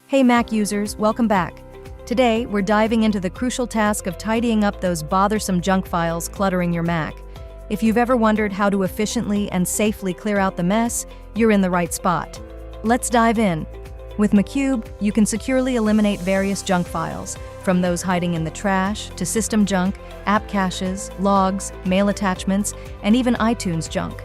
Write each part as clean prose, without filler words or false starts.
Hey Mac users, welcome back. Today, we're diving into the crucial task of tidying up those bothersome junk files cluttering your Mac. If you've ever wondered how to efficiently and safely clear out the mess, you're in the right spot. Let's dive in. With Macube, you can securely eliminate various junk files, from those hiding in the trash to system junk, app caches, logs, mail attachments, and even iTunes junk.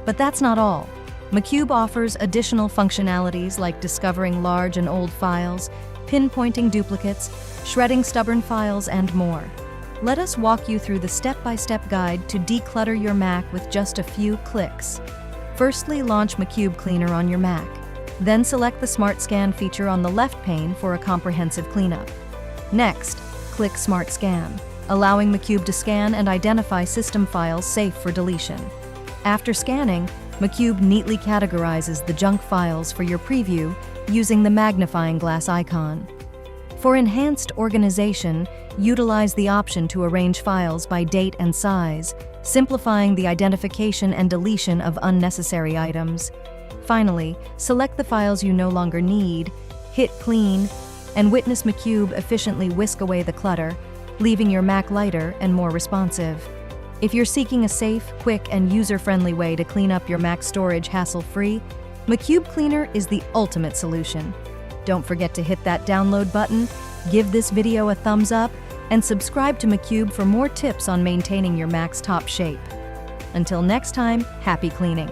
But that's not all. Macube offers additional functionalities like discovering large and old files, pinpointing duplicates, shredding stubborn files, and more. Let us walk you through the step-by-step guide to declutter your Mac with just a few clicks. Firstly, launch Macube Cleaner on your Mac. Then select the Smart Scan feature on the left pane for a comprehensive cleanup. Next, click Smart Scan, allowing Macube to scan and identify system files safe for deletion. After scanning, Macube neatly categorizes the junk files for your preview using the magnifying glass icon. For enhanced organization, utilize the option to arrange files by date and size, simplifying the identification and deletion of unnecessary items. Finally, select the files you no longer need, hit Clean, and witness Macube efficiently whisk away the clutter, leaving your Mac lighter and more responsive. If you're seeking a safe, quick, and user-friendly way to clean up your Mac storage hassle-free, Macube Cleaner is the ultimate solution. Don't forget to hit that download button, give this video a thumbs up, and subscribe to Macube for more tips on maintaining your Mac's top shape. Until next time, happy cleaning!